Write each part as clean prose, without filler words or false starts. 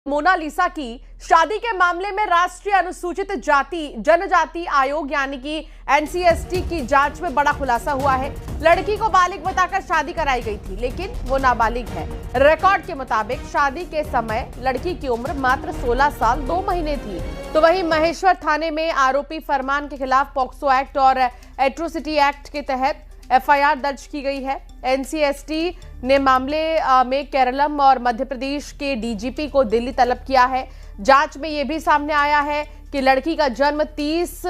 Mona Lisa की शादी के मामले में राष्ट्रीय अनुसूचित जाति जनजाति आयोग यानी कि एनसीएसटी की जांच में बड़ा खुलासा हुआ है। लड़की को बालिग बताकर शादी कराई गई थी, लेकिन वो नाबालिग है। रिकॉर्ड के मुताबिक शादी के समय लड़की की उम्र मात्र 16 साल 2 महीने थी। तो वहीं महेश्वर थाने में आरोपी फरमान के खिलाफ पॉक्सो एक्ट और एट्रोसिटी एक्ट के तहत एफआईआर दर्ज की गई है। एनसीएसटी ने मामले में केरलम और मध्य प्रदेश के डीजीपी को दिल्ली तलब किया है। जांच में यह भी सामने आया है कि लड़की का जन्म 30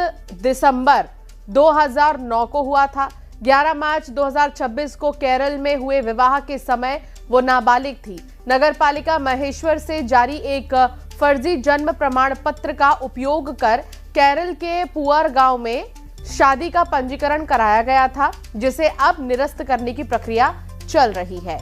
दिसंबर 2009 को हुआ था। 11 मार्च 2026 को केरल में हुए विवाह के समय वो नाबालिग थी। नगरपालिका महेश्वर से जारी एक फर्जी जन्म प्रमाण पत्र का उपयोग कर केरल के पुअर गांव में शादी का पंजीकरण कराया गया था, जिसे अब निरस्त करने की प्रक्रिया चल रही है।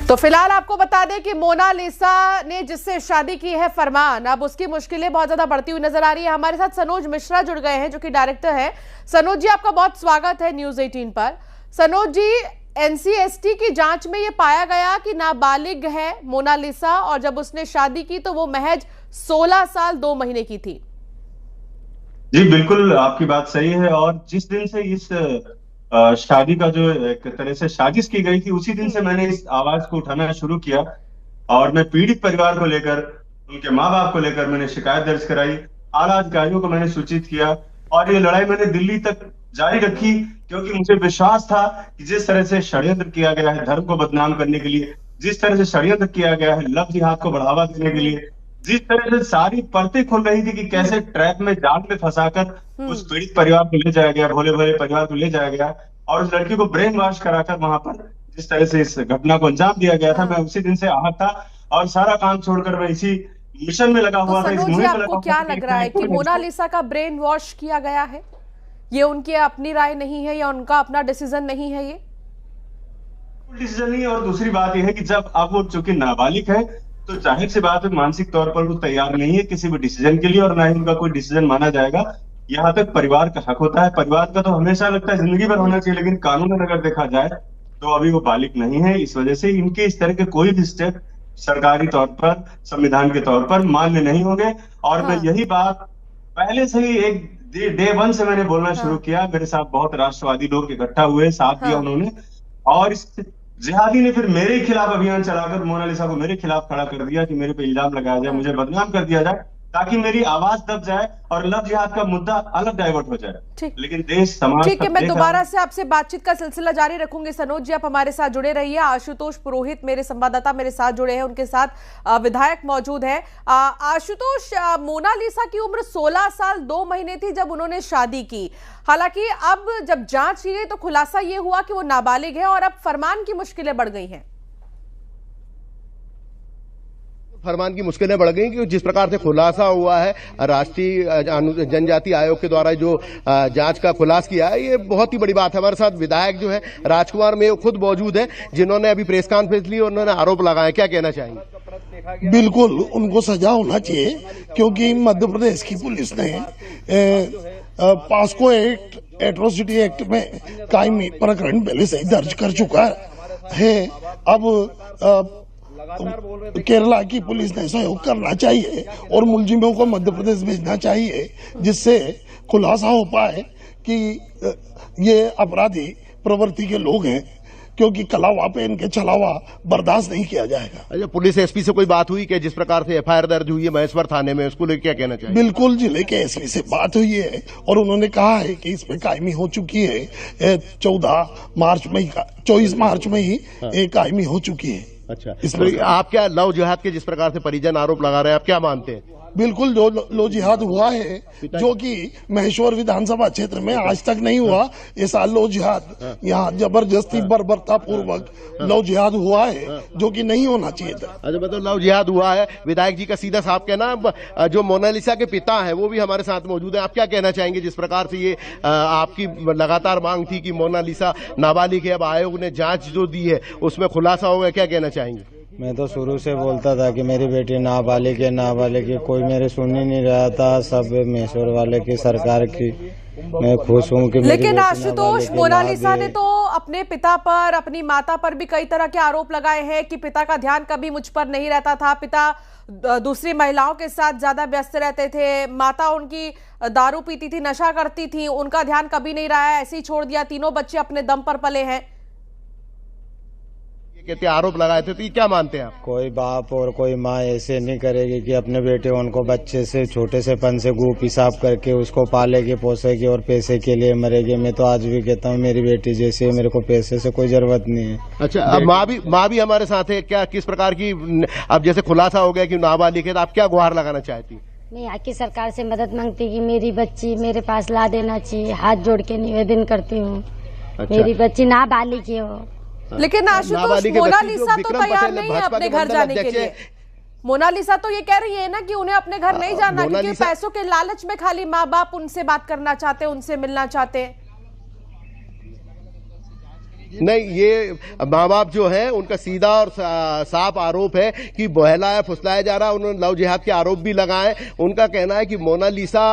तो फिलहाल आपको बता दें कि मोनालिसा ने जिससे शादी की है फरमान, अब उसकी मुश्किलें बहुत ज्यादा बढ़ती हुई नजर आ रही है। हमारे साथ सनोज मिश्रा जुड़ गए हैं, जो कि डायरेक्टर हैं। सनोज जी, आपका बहुत स्वागत है न्यूज 18 पर। सनोज जी, एनसीएसटी की जांच में यह पाया गया कि नाबालिग है मोनालिसा, और जब उसने शादी की तो वो महज 16 साल 2 महीने की थी। जी बिल्कुल, आपकी बात सही है। और जिस दिन से इस शादी का जो एक तरह से साजिश की गई थी, उसी दिन से मैंने इस आवाज को उठाना शुरू किया और मैं पीड़ित परिवार को लेकर, उनके माँ बाप को लेकर मैंने शिकायत दर्ज कराई। आला अधिकारियों को मैंने सूचित किया और ये लड़ाई मैंने दिल्ली तक जारी रखी, क्योंकि मुझे विश्वास था कि जिस तरह से षड्यंत्र किया गया है धर्म को बदनाम करने के लिए, जिस तरह से षड्यंत्र किया गया है लव जिहाद को बढ़ावा देने के लिए, जिस तरह से सारी परतें खुल रही थी कि कैसे ट्रैप में जाल में फंसाकर उस पीड़ित परिवार को ले जाया गया, भोले भोले परिवार को ले जाया गया और उस लड़की को ब्रेन वॉश कराकर वहां पर जिस तरह से इस घटना को अंजाम दिया गया था, मैं उसी दिन से आहत था और सारा काम छोड़कर मैं इसी मिशन में लगा हुआ था। इस मुहिम में लगा हुआ था। क्या लग रहा है कि मोनालिसा का ब्रेन वॉश किया गया है? ये उनकी अपनी राय नहीं है या उनका अपना डिसीजन नहीं है? ये डिसीजन नहीं है। और दूसरी बात यह है कि जब अब वो चूंकि नाबालिग है तो जाहिर सी बात है मानसिक तौर पर वो तैयार नहीं है किसी भी डिसीजन के लिए, और ना ही उनका कोई डिसीजन माना जाएगा। यहाँ तक परिवार का हक होता है, परिवार का तो हमेशा लगता है जिंदगी भर होना चाहिए, लेकिन कानून में अगर देखा जाए तो अभी वो बालिग नहीं है। इस वजह से इनके इस तरह के कोई भी स्टेप सरकारी तौर पर, संविधान के तौर पर मान्य नहीं होंगे। और मैं यही बात पहले से ही एक डे 1 से मैंने बोलना शुरू किया। मेरे साथ बहुत राष्ट्रवादी लोग इकट्ठा हुए, साथ दिया उन्होंने, और इस जिहादी ने फिर मेरे खिलाफ अभियान चलाकर मोनालिसा को मेरे खिलाफ खड़ा कर दिया कि मेरे पे इल्जाम लगाया जाए, मुझे बदनाम कर दिया जाए, ताकि मेरी आवाज दब जाए और लव जिहाद का मुद्दा अलग डाइवर्ट हो जाए। लेकिन देश समाज, ठीक है, मैं दोबारा से आपसे बातचीत का सिलसिला जारी रखूंगी। सनोज जी, आप हमारे साथ जुड़े रहिए। आशुतोष पुरोहित मेरे संवाददाता मेरे साथ जुड़े हैं, उनके साथ विधायक मौजूद है। आशुतोष, मोनालिसा की उम्र 16 साल 2 महीने थी जब उन्होंने शादी की। हालांकि अब जब जांच की गई तो खुलासा ये हुआ कि वो नाबालिग है और अब फरमान की मुश्किलें बढ़ गई हैं। फरमान की मुश्किलें बढ़ गई कि जिस प्रकार से खुलासा हुआ है राष्ट्रीय जनजाति आयोग के द्वारा जो जांच का खुलासा किया है, ये बहुत ही बड़ी बात है। हमारे साथ विधायक जो है राजकुमार में खुद मौजूद है, जिन्होंने अभी प्रेस कॉन्फ्रेंस ली और उन्होंने आरोप लगाए। क्या कहना चाहेंगे? बिल्कुल उनको सजा होना चाहिए, क्योंकि मध्य प्रदेश की पुलिस ने पॉक्सो एक्ट, एट्रोसिटी एक्ट में कायमी प्रकरण पहले से ही दर्ज कर चुका है। अब केरला की पुलिस ने सहयोग करना चाहिए और मुलजिमों को मध्य प्रदेश भेजना चाहिए, जिससे खुलासा हो पाए कि ये अपराधी प्रवृत्ति के लोग हैं, क्योंकि कलावा पे इनके चलावा बर्दाश्त नहीं किया जाएगा। अच्छा, पुलिस एसपी से कोई बात हुई कि जिस प्रकार से एफआईआर दर्ज हुई है महेश्वर थाने में, उसको लेकर क्या कहना चाहिए? बिल्कुल, जिले के एसपी से बात हुई है और उन्होंने कहा है कि इसमें कायमी हो चुकी है। 24 मार्च में ही कायमी हो चुकी है। अच्छा, इसमें आप क्या लव जिहाद के जिस प्रकार से परिजन आरोप लगा रहे हैं, आप क्या मानते हैं? बिल्कुल, जो लव जिहाद हुआ है, जो कि महेश्वर विधानसभा क्षेत्र में आज तक नहीं हुआ, ऐसा लव जिहाद यहाँ जबरदस्ती बर्बरता पूर्वक लव जिहाद हुआ है, जो कि नहीं होना चाहिए था। अच्छा, मतलब लव जिहाद हुआ है। विधायक जी का सीधा साफ कहना, जो मोनालिसा के पिता है वो भी हमारे साथ मौजूद है। आप क्या कहना चाहेंगे जिस प्रकार से ये आपकी लगातार मांग थी कि मोनालिसा नाबालिग है, अब आयोग ने जांच जो दी है उसमें खुलासा होगा, क्या कहना चाहेंगे? मैं तो शुरू से बोलता था कि मेरी बेटी नाबालिग है, कोई मेरे सुन ही नहीं रहा था। सब महेश्वर वाले की सरकार की मैं खुश हूँ कि लेकिन आशुतोष, मोनालिसा ने तो अपने पिता पर, अपनी माता पर भी कई तरह के आरोप लगाए हैं कि पिता का ध्यान कभी मुझ पर नहीं रहता था, पिता दूसरी महिलाओं के साथ ज्यादा व्यस्त रहते थे, माता उनकी दारू पीती थी, नशा करती थी, उनका ध्यान कभी नहीं रहा है, ऐसे ही छोड़ दिया, तीनों बच्चे अपने दम पर पले हैं। कहते आरोप लगाए थे, तो ये क्या मानते हैं आप? कोई बाप और कोई माँ ऐसे नहीं करेगी कि अपने बेटे उनको बच्चे से छोटे से पन से गू पिसाब करके उसको पालेगी पोसेगी और पैसे के लिए मरेगी। मैं तो आज भी कहता हूँ मेरी बेटी जैसी है, मेरे को पैसे से कोई जरूरत नहीं है। अच्छा, अब माँ भी हमारे साथ है क्या? किस प्रकार की, अब जैसे खुलासा हो गया कि नाबालिग है, तो आप क्या गुहार लगाना चाहती? मैं यहाँ की सरकार से मदद मांगती कि मेरी बच्ची मेरे पास ला देना चाहिए, हाथ जोड़ के निवेदन करती हूँ। अच्छा। मेरी बच्ची नाबालिग है वो। लेकिन आशुतोष, मोनालिसा तो तैयार नहीं है अपने घर जाने के लिए। मोनालिसा तो ये कह रही है ना कि उन्हें अपने घर नहीं जाना, क्योंकि पैसों के लालच में खाली माँ बाप उनसे बात करना चाहते हैं, उनसे मिलना चाहते हैं। नहीं, ये माँ बाप जो है उनका सीधा और साफ आरोप है कि बहलाया फुसलाया जा रहा है। उन्होंने लव जिहाद के आरोप भी लगाए। उनका कहना है कि मोनालिसा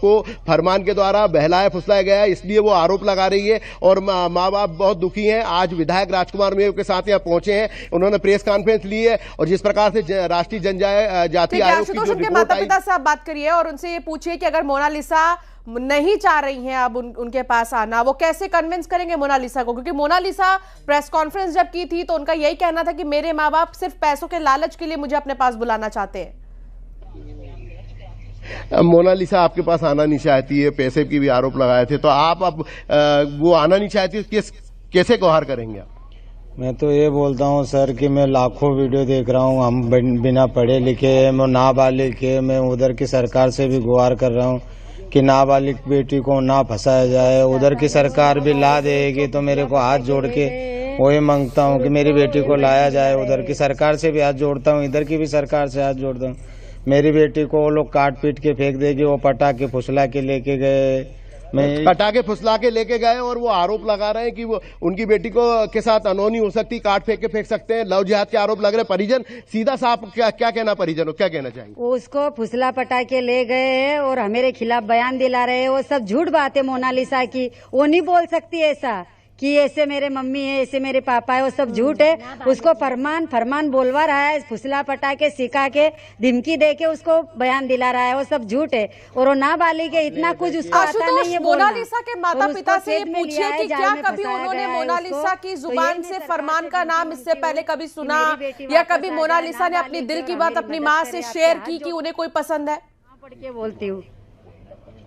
को फरमान के द्वारा बहलाया फुसलाया गया है, इसलिए वो आरोप लगा रही है। और माँ बाप बहुत दुखी हैं। आज विधायक राजकुमार मेव के साथ यहाँ पहुंचे हैं, उन्होंने प्रेस कॉन्फ्रेंस ली है और जिस प्रकार से राष्ट्रीय जनजाति आयोग की जो रिपोर्ट आई, पिता से आप बात करिए और उनसे ये पूछिए कि अगर मोनालिसा नहीं चाह रही हैं अब उनके पास आना, वो कैसे कन्विंस करेंगे मोनालिसा को? क्योंकि मोनालिसा प्रेस कॉन्फ्रेंस जब की थी तो उनका यही कहना था कि मेरे माँ बाप सिर्फ पैसों के लालच के लिए मुझे अपने पास बुलाना चाहते हैं। मोनालिसा आपके पास आना नहीं चाहती है, पैसे की भी आरोप लगाए थे, तो आप अब वो आना नहीं चाहती, कैसे गुहार करेंगे आप? मैं तो ये बोलता हूँ सर कि मैं लाखों वीडियो देख रहा हूँ, हम बिना पढ़े लिखे मैं नाबालिग है, मैं उधर की सरकार से भी गुहार कर रहा हूँ कि नाबालिग बेटी को ना फंसाया जाए। उधर की सरकार भी ला देगी तो मेरे को हाथ जोड़ के वही मांगता हूँ कि मेरी बेटी को लाया जाए। उधर की सरकार से भी हाथ जोड़ता हूँ, इधर की भी सरकार से हाथ जोड़ता हूँ। मेरी बेटी को वो लोग काट पीट के फेंक देगी, वो पटाखे फुसला के लेके गए, मैं पटाखे फुसला के लेके गए और वो आरोप लगा रहे हैं कि वो उनकी बेटी को के साथ अनहोनी हो सकती, काट फेंक के फेंक सकते हैं, लव जिहाद के आरोप लग रहे हैं। परिजन सीधा साफ क्या कहना, परिजन क्या कहना चाहेंगे? वो उसको फुसला पटाके ले गए हैं और हमारे खिलाफ बयान दिला रहे हैं। वो सब झूठ बात है मोनालिसा की, वो नहीं बोल सकती ऐसा कि ऐसे मेरे मम्मी है, ऐसे मेरे पापा है, वो सब झूठ है। उसको फरमान बोलवा रहा है, फुसला पटाके सिखा के धमकी दे के उसको बयान दिला रहा है, वो सब झूठ है। और वो नाबालिग है, इतना कुछ उसको आता नहीं है। मोनालिसा के माता पिता से ये पूछिए कि क्या कभी उन्होंने मोनालिसा की जुबान से फरमान का नाम इससे पहले कभी सुना, या कभी मोनालिसा ने अपनी दिल की बात अपनी माँ से शेयर की कि उन्हें कोई पसंद है? पढ़ के बोलती हूँ।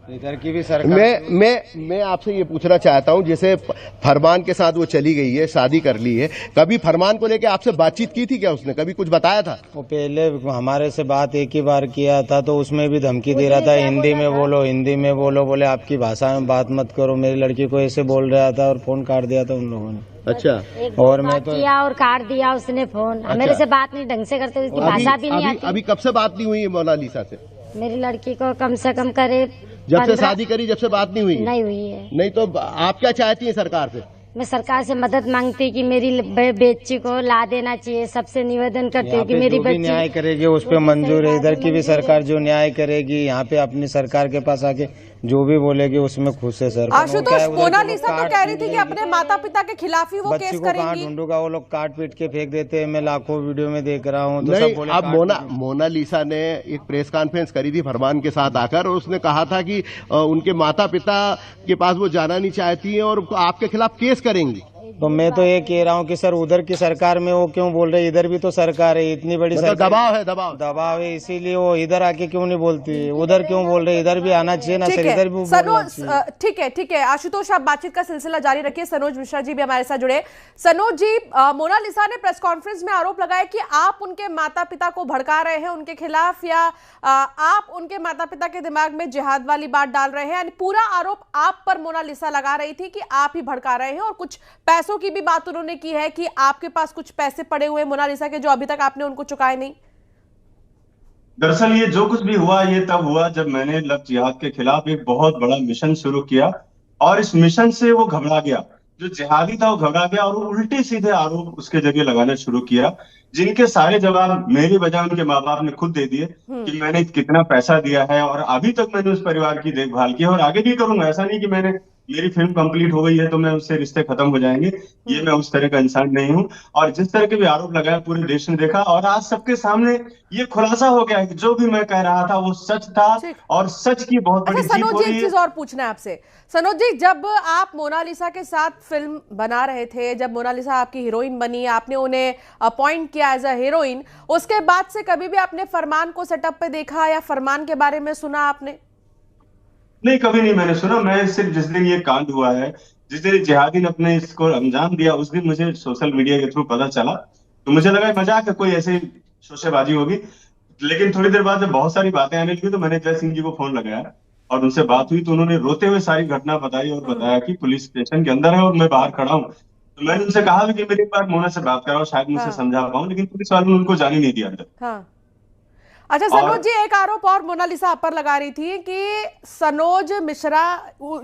इधर की भी सरकार मैं आपसे ये पूछना चाहता हूँ, जैसे फरमान के साथ वो चली गई है, शादी कर ली है, कभी फरमान को लेके आपसे बातचीत की थी क्या? उसने कभी कुछ बताया था? वो पहले हमारे से बात एक ही बार किया था, तो उसमें भी धमकी दे रहा था, हिंदी में बोलो, हिंदी में बोलो, बोले आपकी भाषा में बात मत करो। मेरी लड़की को ऐसे बोल रहा था और फोन काट दिया था उन लोगों ने। अच्छा, और मैं तो किया और काट दिया उसने फोन। मेरे से बात नहीं ढंग से करते, उसकी भाषा भी नहीं आती। अभी कब से बात नहीं हुई है मोनालिसा से? मेरी लड़की को कम से कम करे, जब से शादी करी जब से बात नहीं हुई? नहीं हुई है। नहीं तो आप क्या चाहती हैं सरकार से? मैं सरकार से मदद मांगती कि मेरी बेटी को ला देना चाहिए। सबसे निवेदन करती हूँ कि मेरी बच्ची न्याय करेगी उस पर मंजूर है। इधर की भी सरकार जो न्याय करेगी, यहाँ पे अपनी सरकार के पास आके जो भी बोलेगी उसमें खुश है सर। आशुतोष, मोनालिसा तो कह रही थी कि अपने माता पिता के खिलाफ ही वो केस करेंगी। ढूंढूंगा, वो लोग काट पीट के फेंक देते हैं, मैं लाखों वीडियो में देख रहा हूँ। तो सब अब मोनालिसा ने एक प्रेस कॉन्फ्रेंस करी थी फरमान के साथ आकर, और उसने कहा था कि उनके माता पिता के पास वो जाना नहीं चाहती है और आपके खिलाफ केस करेंगी। तो मैं तो ये कह रहा हूँ कि सर उधर की सरकार में वो क्यों बोल रहे, इधर भी तो सरकार है, इतनी बड़ी सरकार, दबाव है, इसीलिए वो इधर आके क्यों नहीं बोलती, उधर क्यों बोल रहे? इधर भी आना चाहिए ना सर, इधर भी सनोज, ठीक है आशुतोष, आप बातचीत का सिलसिला जारी रखिए। सनोज मिश्रा जी भी हमारे साथ जुड़े। सनोज जी, मोनालिसा ने प्रेस कॉन्फ्रेंस में आरोप लगाया कि आप उनके माता पिता को भड़का रहे हैं उनके खिलाफ, या आप उनके माता पिता के दिमाग में जिहाद वाली बात डाल रहे हैं। यानी पूरा आरोप आप पर मोनालिसा लगा रही थी कि आप ही भड़का रहे हैं, और कुछ पैसों की भी बात उन्होंने की है कि आपके पास कुछ पैसे पड़े हुए मोनालिसा के जो अभी तक आपने उनको चुकाए नहीं। दरअसल ये जो कुछ भी हुआ ये तब हुआ जब मैंने लव जिहाद के खिलाफ एक बहुत बड़ा मिशन शुरू किया, और इस मिशन से वो घबरा गया। जो जिहादी था वो घबरा गया और वो उल्टे सीधे आरोप उसके जरिए लगाना शुरू किया, जिनके सारे जवाब मेरी बजाय उनके माँ बाप ने खुद दे दिए कि मैंने कितना पैसा दिया है और अभी तक मैंने उस परिवार की देखभाल की है और आगे भी करूंगा। ऐसा नहीं कि मेरी फिल्म कंप्लीट हो गई है तो मैं उससे रिश्ते खत्म हो जाएंगे, ये मैं उस तरह का इंसान नहीं हूं। और जिस तरह के भी आरोप लगाया पूरे देश ने देखा और आज सबके सामने ये खुलासा हो गया है कि जो भी मैं कह रहा था वो सच था और सच की बहुत अच्छा बड़ी जीत सनोज हो जी, रही एक है। चीज और पूछना है आपसे। सनोज जी, जब आप मोनालिसा के साथ फिल्म बना रहे थे, जब मोनालिसा आपकी हीरोइन बनी, आपने उन्हें अपॉइंट किया एज अ हीरोइन, उसके बाद से कभी भी आपने फरमान को सेटअप पे देखा या फरमान के बारे में सुना आपने? नहीं, कभी नहीं मैंने सुना। मैं सिर्फ जिस दिन ये कांड हुआ है, जिस दिन जिहादी ने अपने इसको अंजाम दिया, उस दिन मुझे सोशल मीडिया के थ्रू पता चला, तो मुझे लगा मजाक है, कोई ऐसे शोशेबाजी होगी। लेकिन थोड़ी देर बाद जब बहुत सारी बातें आने लगी तो मैंने जय सिंह जी को फोन लगाया और उनसे बात हुई तो उन्होंने रोते हुए सारी घटना बताई और बताया कि पुलिस स्टेशन के अंदर है और मैं बाहर खड़ा हूँ। तो मैंने उनसे कहा भी कि मेरी एक बार मोना से बात कराओ, शायद मुझसे हाँ। समझा पाऊं, लेकिन पुलिस वालों ने उनको जाने नहीं दिया अंदर। हाँ। अच्छा सनोज जी, एक आरोप और मोनालिसा आप पर लगा रही थी कि सनोज मिश्रा,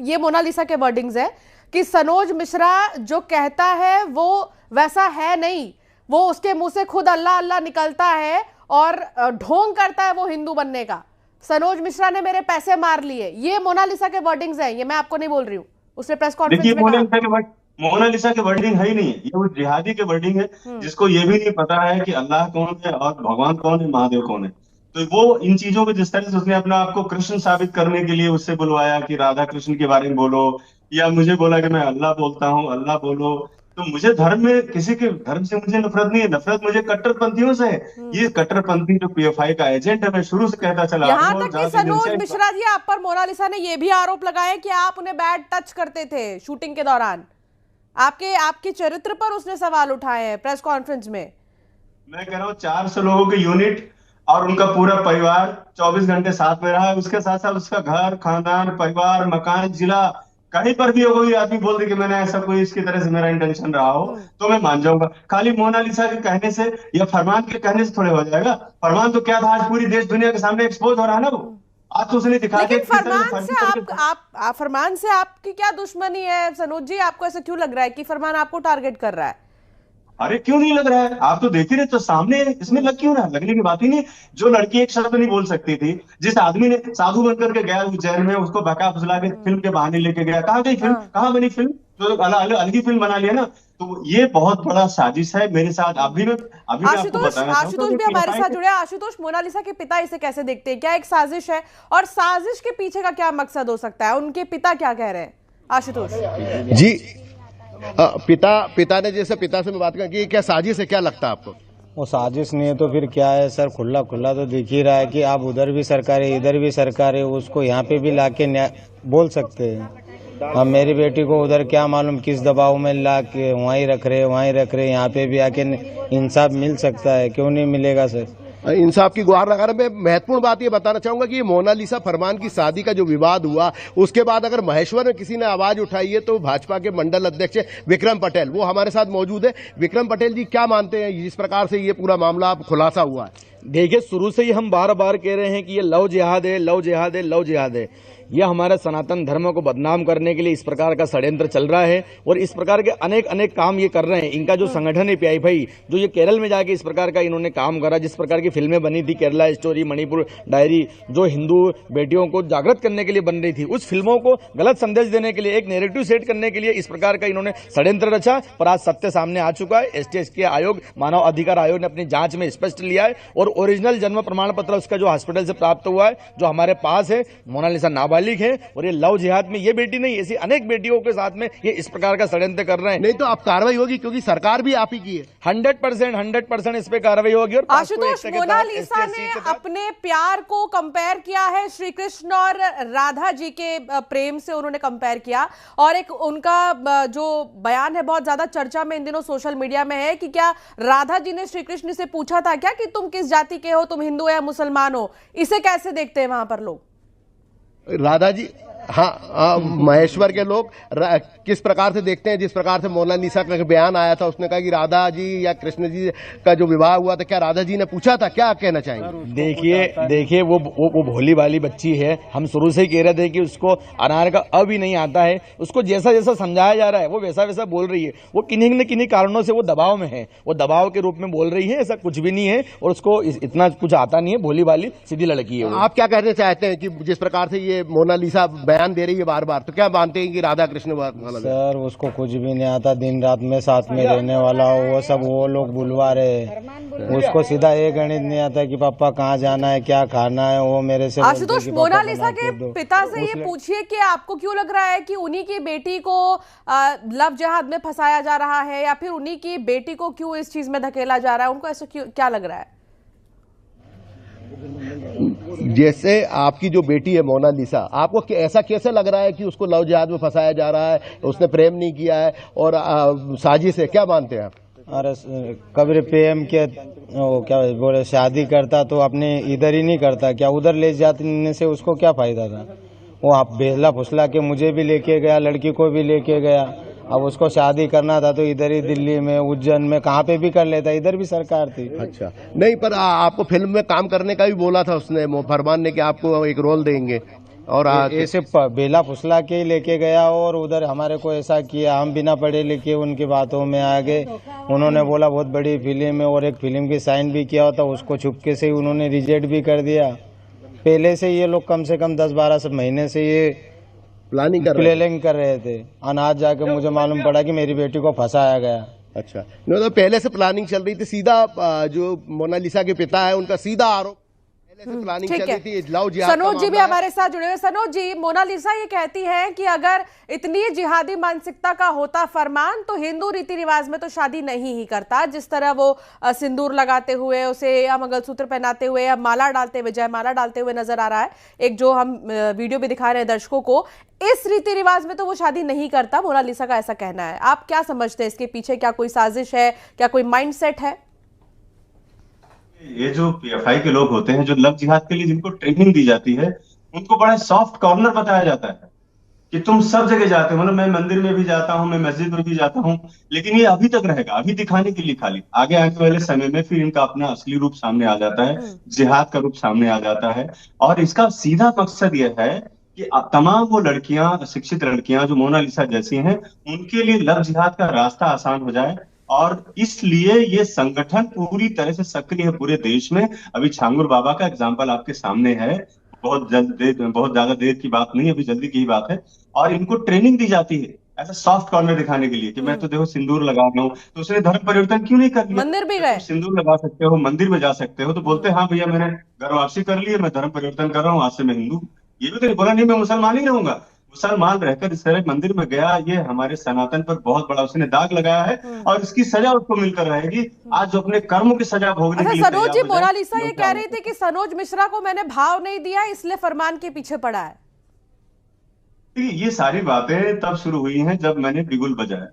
ये मोनालिसा के वर्डिंग्स है कि सनोज मिश्रा जो कहता है वो वैसा है नहीं, वो उसके मुंह से खुद अल्लाह अल्लाह निकलता है और ढोंग करता है वो हिंदू बनने का। सनोज मिश्रा ने मेरे पैसे मार लिए, ये मोनालिसा के वर्डिंग्स हैं, ये मैं आपको नहीं बोल रही हूँ। उसने प्रेस कॉन्फ्रेंस में कहा। मोनालिसा के वर्डिंग है ही नहीं है, ये वो जिहादी के वर्डिंग है, जिसको ये भी नहीं पता है कि अल्लाह कौन है और भगवान कौन है, महादेव कौन है। तो वो इन चीजों को जिस तरह से उसने अपना आपको कृष्ण साबित करने के लिए उससे बुलवाया कि राधा कृष्ण के बारे में बोलो, या मुझे बोला कि मैं अल्लाह बोलता हूँ, अल्लाह बोलो। तो मुझे धर्म में, किसी के धर्म से मुझे नफरत नहीं है, नफरत मुझे कट्टरपंथियों से है। ये कट्टरपंथी जो पीएफआई का एजेंट है, मैं शुरू से कहता चला यहाँ तक कि सनोज मिश्रा जी, आप पर मोनालिसा ने यह भी आरोप लगाया कि आप उन्हें बैड टच करते थे शूटिंग के दौरान। आपके चरित्र पर उसने सवाल उठाए हैं प्रेस कॉन्फ्रेंस में। मैं कह रहा हूँ 400 लोगों के यूनिट और उनका पूरा परिवार 24 घंटे साथ में रहा है, उसके साथ साथ उसका घर, खानदान, परिवार, मकान, जिला, कहीं पर भी कोई आदमी बोल दे कि मैंने ऐसा कोई इसकी तरह से मेरा इंटेंशन रहा हो तो मैं मान जाऊंगा। खाली मोनालिसा के कहने से या फरमान के कहने से थोड़े हो जाएगा। फरमान तो क्या था, आज पूरी देश दुनिया के सामने एक्सपोज हो रहा है ना वो। आज तो उसने दिखा लेकिन फरमान से आपकी क्या दुश्मनी है सनोज जी? आपको ऐसा क्यों लग रहा है कि फरमान आपको टारगेट कर रहा है? अरे क्यों नहीं लग रहा है, आप तो देख ही रहे, तो सामने इसमें लग क्यों रहा है? लगने की बात ही नहीं। जो लड़की एक शब्द नहीं बोल सकती थी, जिस आदमी ने साधु बनकर के गया उज्जैन में, उसको बहका फुसला के फिल्म के बहाने लेके गया, कहाँ गई फिल्म, कहाँ बनी फिल्म? तो अलग ही फिल्म बना लिया ना। तो ये बहुत बड़ा साजिश है मेरे साथ। अभी मैं आपको बताना आशुतोष भी हमारे साथ जुड़े। आशुतोष, मोनालिसा के पिता इसे कैसे देखते हैं? क्या एक साजिश है और साजिश के पीछे का क्या मकसद हो सकता है? उनके पिता क्या कह रहे हैं? आशुतोष जी, पिता ने जैसे पिता से मैं बात की, क्या साजिश है, क्या लगता है आपको? वो साजिश नहीं है तो फिर क्या है सर? खुला खुला तो दिख ही रहा है कि आप उधर भी सरकार है, इधर भी सरकार है, उसको यहाँ पे भी लाके बोल सकते हैं। अब मेरी बेटी को उधर क्या मालूम किस दबाव में ला के वहीं रख रहे, यहाँ पे भी आके इंसाफ मिल सकता है, क्यों नहीं मिलेगा सर? इंसाफ की गुहार लगा रहे। मैं महत्वपूर्ण बात ये बताना चाहूंगा कि मोनालिसा फरमान की शादी का जो विवाद हुआ, उसके बाद अगर महेश्वर में किसी ने आवाज उठाई है तो भाजपा के मंडल अध्यक्ष विक्रम पटेल, वो हमारे साथ मौजूद है। विक्रम पटेल जी, क्या मानते हैं जिस प्रकार से ये पूरा मामला खुलासा हुआ है? देखिए, शुरू से ही हम बार बार कह रहे हैं कि ये लव जिहाद है, लव जिहाद है, लव जिहाद है। ये हमारे सनातन धर्म को बदनाम करने के लिए इस प्रकार का षड्यंत्र चल रहा है और इस प्रकार के अनेक काम ये कर रहे हैं। इनका जो संगठन है पीआई भाई, जो ये केरल में जाके इस प्रकार का इन्होंने काम करा, जिस प्रकार की फिल्में बनी थी, केरला स्टोरी, मणिपुर डायरी, जो हिंदू बेटियों को जागृत करने के लिए बन रही थी, उस फिल्मों को गलत संदेश देने के लिए, एक नैरेटिव सेट करने के लिए इस प्रकार का इन्होंने षड्यंत्र रचा। पर आज सत्य सामने आ चुका है। एसटी आयोग, मानव अधिकार आयोग ने अपनी जांच में स्पष्ट लिया है और ओरिजिनल जन्म प्रमाण पत्र उसका जो हॉस्पिटल से प्राप्त हुआ है, जो हमारे पास है, मोनालिसा नाबालिग है और ये लव जिहाद में ये बेटी नहीं, ऐसी अनेक बेटियों के साथ में ये इस प्रकार का षड्यंत्र कर रहे हैं। नहीं तो अब कार्रवाई होगी, क्योंकि सरकार भी आप ही की है। 100% इस पे कार्रवाई होगी। और आशुतोष, मोनालिसा ने अपने प्यार को कंपेयर किया है श्री कृष्ण और राधा जी के प्रेम से, उन्होंने कंपेयर किया। और एक उनका जो बयान है बहुत ज्यादा चर्चा में इन दिनों सोशल मीडिया में है कि क्या राधा जी ने श्री कृष्ण से पूछा था क्या कि तुम किस जाति के हो, तुम हिंदू या मुसलमान हो? इसे कैसे देखते हैं वहां पर लोग? हाँ, महेश्वर के लोग किस प्रकार से देखते हैं, जिस प्रकार से मोनालिसा का बयान आया था, उसने कहा कि राधा जी या कृष्ण जी का जो विवाह हुआ था, क्या राधा जी ने पूछा था? क्या कहना चाहेंगे? देखिए वो भोली वाली बच्ची है। हम शुरू से ही कह रहे थे कि उसको अनार का अ भी नहीं आता है। उसको जैसा जैसा समझाया जा रहा है वो वैसा वैसा बोल रही है। वो किन्हीं न किन्हीं कारणों से वो दबाव में है, वो दबाव के रूप में बोल रही है। ऐसा कुछ भी नहीं है और उसको इतना कुछ आता नहीं है। भोली वाली सीधी लड़की है। आप क्या कहना चाहते हैं कि जिस प्रकार से ये मोनालिसा बयान दे रही है बार बार, तो क्या मानते हैं कि राधा कृष्ण वाला? सर उसको कुछ भी नहीं आता, दिन रात में साथ में रहने वाला हो, वो सब वो लोग बुलवा रहे। उसको सीधा ये गणित नहीं आता कि पापा कहाँ जाना है, क्या खाना है। वो मेरे से आशुतोष, मोनालिसा के पिता से ये पूछिए कि आपको क्यों लग रहा है कि उन्हीं की बेटी को लव जिहाद में फंसाया जा रहा है, या फिर उन्हीं की बेटी को क्यों इस चीज में धकेला जा रहा है? उनको ऐसा क्यों, क्या लग रहा है? जैसे आपकी जो बेटी है मोनालिसा, आपको ऐसा कैसे लग रहा है कि उसको लव जिहाद में फंसाया जा रहा है, उसने प्रेम नहीं किया है और साजिश है? क्या मानते हैं आप? अरे कब्र PM के क्या बोले, शादी करता तो अपने इधर ही नहीं करता क्या? उधर ले जाने से उसको क्या फायदा था? वो आप बेहला फुसला के मुझे भी लेके गया, लड़की को भी लेके गया। अब उसको शादी करना था तो इधर ही दिल्ली में, उज्जैन में, कहाँ पे भी कर लेता, इधर भी सरकार थी। अच्छा, नहीं पर आपको फिल्म में काम करने का भी बोला था उसने, फरमान ने, कि आपको एक रोल देंगे, और ऐसे बेला फुसला के लेके गया और उधर हमारे को ऐसा किया। हम बिना पढ़े लिखे उनकी बातों में आ गए। उन्होंने बोला बहुत बड़ी फिल्म है और एक फिल्म की साइन भी किया होता, उसको छुपके से ही उन्होंने रिजेक्ट भी कर दिया। पहले से ये लोग कम से कम 10-12 महीने से ये प्लानिंग कर रहे थे। आज जाके मुझे मालूम पड़ा कि मेरी बेटी को फंसाया गया। अच्छा, नहीं तो पहले से प्लानिंग चल रही थी। सीधा जो मोनालिसा के पिता है उनका सीधा आरोप, पहले से प्लानिंग चल रही थी। लव जिहाद। सनोज जी भी हमारे साथ जुड़े हुए। सनोज जी, मोनालिसा ये कहती है कि अगर इतनी जिहादी मानसिकता का होता फरमान तो हिंदू रीति रिवाज में तो शादी नहीं ही करता। जिस तरह वो सिंदूर लगाते हुए, उसे या मंगलसूत्र पहनाते हुए या माला डालते हुए, जयमाला डालते हुए नजर आ रहा है, एक जो हम वीडियो भी दिखा रहे हैं दर्शकों को, इस रीति रिवाज में तो वो शादी नहीं करता। मोनालिसा का ऐसा कहना है। आप क्या समझते हैं इसके पीछे? क्या कोई साजिश है, क्या कोई माइंडसेट है? ये जो PFI के लोग होते हैं, जो लव जिहाद के लिए जिनको ट्रेनिंग दी जाती है, उनको बड़ा सॉफ्ट कॉर्नर बताया जाता है कि तुम सब जगह जाते हो। मतलब मैं मंदिर में भी जाता हूँ, मैं मस्जिद में भी जाता हूँ, लेकिन ये अभी तक रहेगा, अभी दिखाने के लिए खाली। आगे आने वाले समय में फिर इनका अपना असली रूप सामने आ जाता है, जिहाद का रूप सामने आ जाता है। और इसका सीधा मकसद यह है कि तमाम वो लड़कियां, शिक्षित लड़कियां जो मोनालिसा जैसी हैं, उनके लिए लव जिहाद का रास्ता आसान हो जाए। और इसलिए ये संगठन पूरी तरह से सक्रिय है पूरे देश में। अभी छांगुर बाबा का एग्जाम्पल आपके सामने है। बहुत ज्यादा देर की बात नहीं, अभी जल्दी की ही बात है। और इनको ट्रेनिंग दी जाती है ऐसा सॉफ्ट कॉर्नर दिखाने के लिए कि मैं तो देखो सिंदूर लगा रहा हूँ। तो उसने धर्म परिवर्तन क्यों नहीं कर लिया? मंदिर भी गए, सिंदूर लगा सकते हो, मंदिर में जा सकते हो, तो बोलते हाँ भैया मैंने घर वापसी कर ली है, मैं धर्म परिवर्तन कर रहा हूँ, आज से मैं हिंदू। ये भी तो नहीं बोला नहीं मैं मुसलमान ही रहूंगा। मुसलमान रहकर इस तरह मंदिर में गया, ये हमारे सनातन पर बहुत बड़ा उसने दाग लगाया है और इसकी सजा उसको मिलकर रहेगी। आज जो अपने कर्मों की सजा भोगने के लिए सनोज जी, मोनालिसा ये कह रही थी कि सनोज मिश्रा को मैंने भाव नहीं दिया, इसलिए फरमान के पीछे पड़ा है। ये सारी बातें तब शुरू हुई हैं जब मैंने बिगुल बजाया,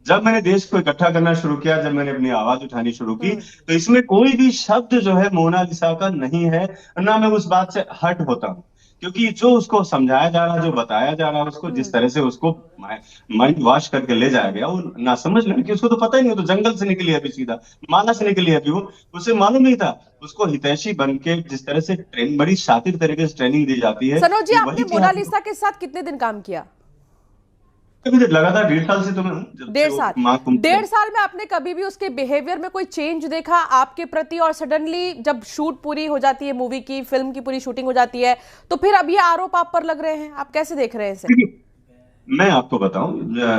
जब मैंने देश को इकट्ठा करना शुरू किया, जब मैंने अपनी आवाज उठानी शुरू की। तो इसमें कोई भी शब्द जो है मोनालिसा का नहीं है, ना मैं उस बात से हट होता हूँ, क्योंकि जो उसको समझाया जा रहा है, जो बताया जा रहा है, उसको जिस तरह से उसको माइंड वॉश करके ले जाया गया, वो ना समझ लड़की, उसको तो पता ही नहीं, तो जंगल से निकली है अभी, सीधा माला से निकली है अभी, वो उसे मालूम नहीं था। उसको हितैषी बन के जिस तरह से बड़ी शातिर तरीके से ट्रेनिंग दी जाती है। सनोज जी, आपने मोनालिसा के साथ कितने दिन काम किया? लगातार 1.5 साल से तो मैं 1.5 साल में आपने कभी भी उसके बिहेवियर में कोई चेंज देखा आपके प्रति? और सडनली जब शूट पूरी हो जाती है, मूवी की, फिल्म की पूरी शूटिंग हो जाती है, तो फिर अब ये आरोप आप पर लग रहे हैं, आप कैसे देख रहे हैं इसे? मैं आपको बताऊं,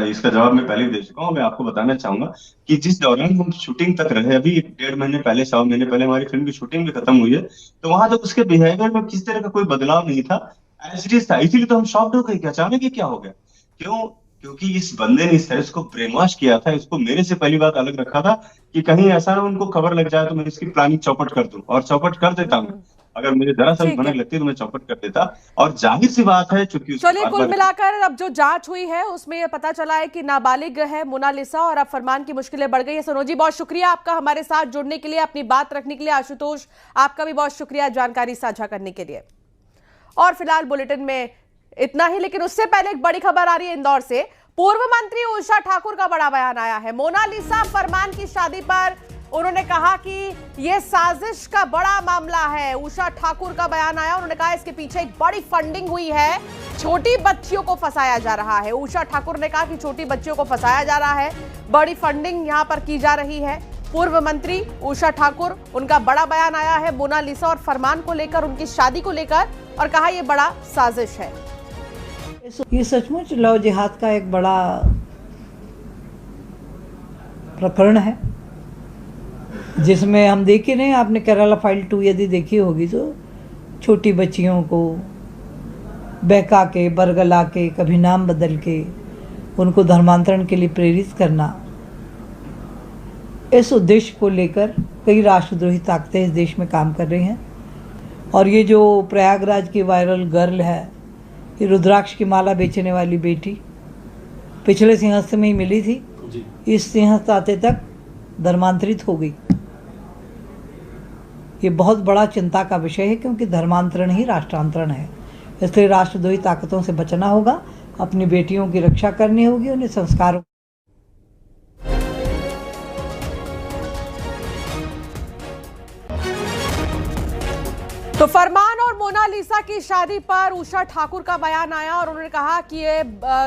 इसका जवाब मैं पहले ही दे चुका हूं। मैं आपको बताना चाहूंगा कि जिस दौरान हम शूटिंग तक रहे, अभी 1.5 महीने पहले, 100 महीने पहले हमारी फिल्म की शूटिंग भी खत्म हुई है, तो वहां तक उसके बिहेवियर में किसी तरह का कोई बदलाव नहीं था, एज इट इज था। इसीलिए तो हम शॉक्ड हो गए कि अचानक ये क्या हो गया। क्यों? क्योंकि इस बंदे ने इस तरह इसको ब्रेन वॉश किया था। इसको मेरे से पहली बात अलग रखा था कि कहीं ऐसा ना उनको खबर लग जाए तो मैं इसकी प्लानिंग चौपट कर दूं, और चौपट कर देता हूँ। अगर मुझे जरा सा भनक लगती तो मैं चौपट कर देता। और जाहिर सी बात है, चूंकि चलिए, कुल मिलाकर अब जो जांच हुई है उसमें यह पता चला है कि नाबालिग है मोनालिसा और अब फरमान की मुश्किलें बढ़ गई है। सनोज जी, बहुत शुक्रिया आपका हमारे साथ जुड़ने के लिए, अपनी बात रखने के लिए। आशुतोष, आपका भी बहुत शुक्रिया जानकारी साझा करने के लिए। और फिलहाल बुलेटिन में इतना ही, लेकिन उससे पहले एक बड़ी खबर आ रही है इंदौर से। पूर्व मंत्री उषा ठाकुर का बड़ा बयान आया है। मोनालिसा फरमान की शादी पर उन्होंने कहा कि यह साजिश का बड़ा मामला है। उषा ठाकुर का बयान आया, उन्होंने कहा इसके पीछे एक बड़ी फंडिंग हुई है, छोटी बच्चियों को फंसाया जा रहा है। उषा ठाकुर ने कहा कि छोटी बच्चियों को फंसाया जा रहा है, बड़ी फंडिंग यहां पर की जा रही है। पूर्व मंत्री उषा ठाकुर, उनका बड़ा बयान आया है मोनालिसा और फरमान को लेकर, उनकी शादी को लेकर, और कहा यह बड़ा साजिश है। ये सचमुच लव जिहाद का एक बड़ा प्रकरण है, जिसमें हम देख ही रहे हैं। आपने केरला फाइल 2 यदि देखी होगी तो छोटी बच्चियों को बहका के, बरगला के, कभी नाम बदल के उनको धर्मांतरण के लिए प्रेरित करना, इस उद्देश्य को लेकर कई राष्ट्रद्रोही ताकतें इस देश में काम कर रही हैं। और ये जो प्रयागराज की वायरल गर्ल है, ये रुद्राक्ष की माला बेचने वाली बेटी पिछले सिंहस्थ में ही मिली थी, इस सिंहस्थ आते तक धर्मांतरित हो गई। ये बहुत बड़ा चिंता का विषय है, क्योंकि धर्मांतरण ही राष्ट्रांतरण है। इसलिए राष्ट्रद्रोही ताकतों से बचना होगा, अपनी बेटियों की रक्षा करनी होगी, उन्हें संस्कारों। तो फरमान और मोनालिसा की शादी पर उषा ठाकुर का बयान आया और उन्होंने कहा कि ये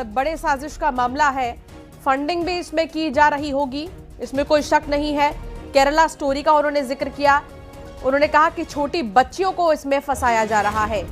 बड़े साजिश का मामला है, फंडिंग भी इसमें की जा रही होगी, इसमें कोई शक नहीं है। केरला स्टोरी का उन्होंने जिक्र किया, उन्होंने कहा कि छोटी बच्चियों को इसमें फंसाया जा रहा है।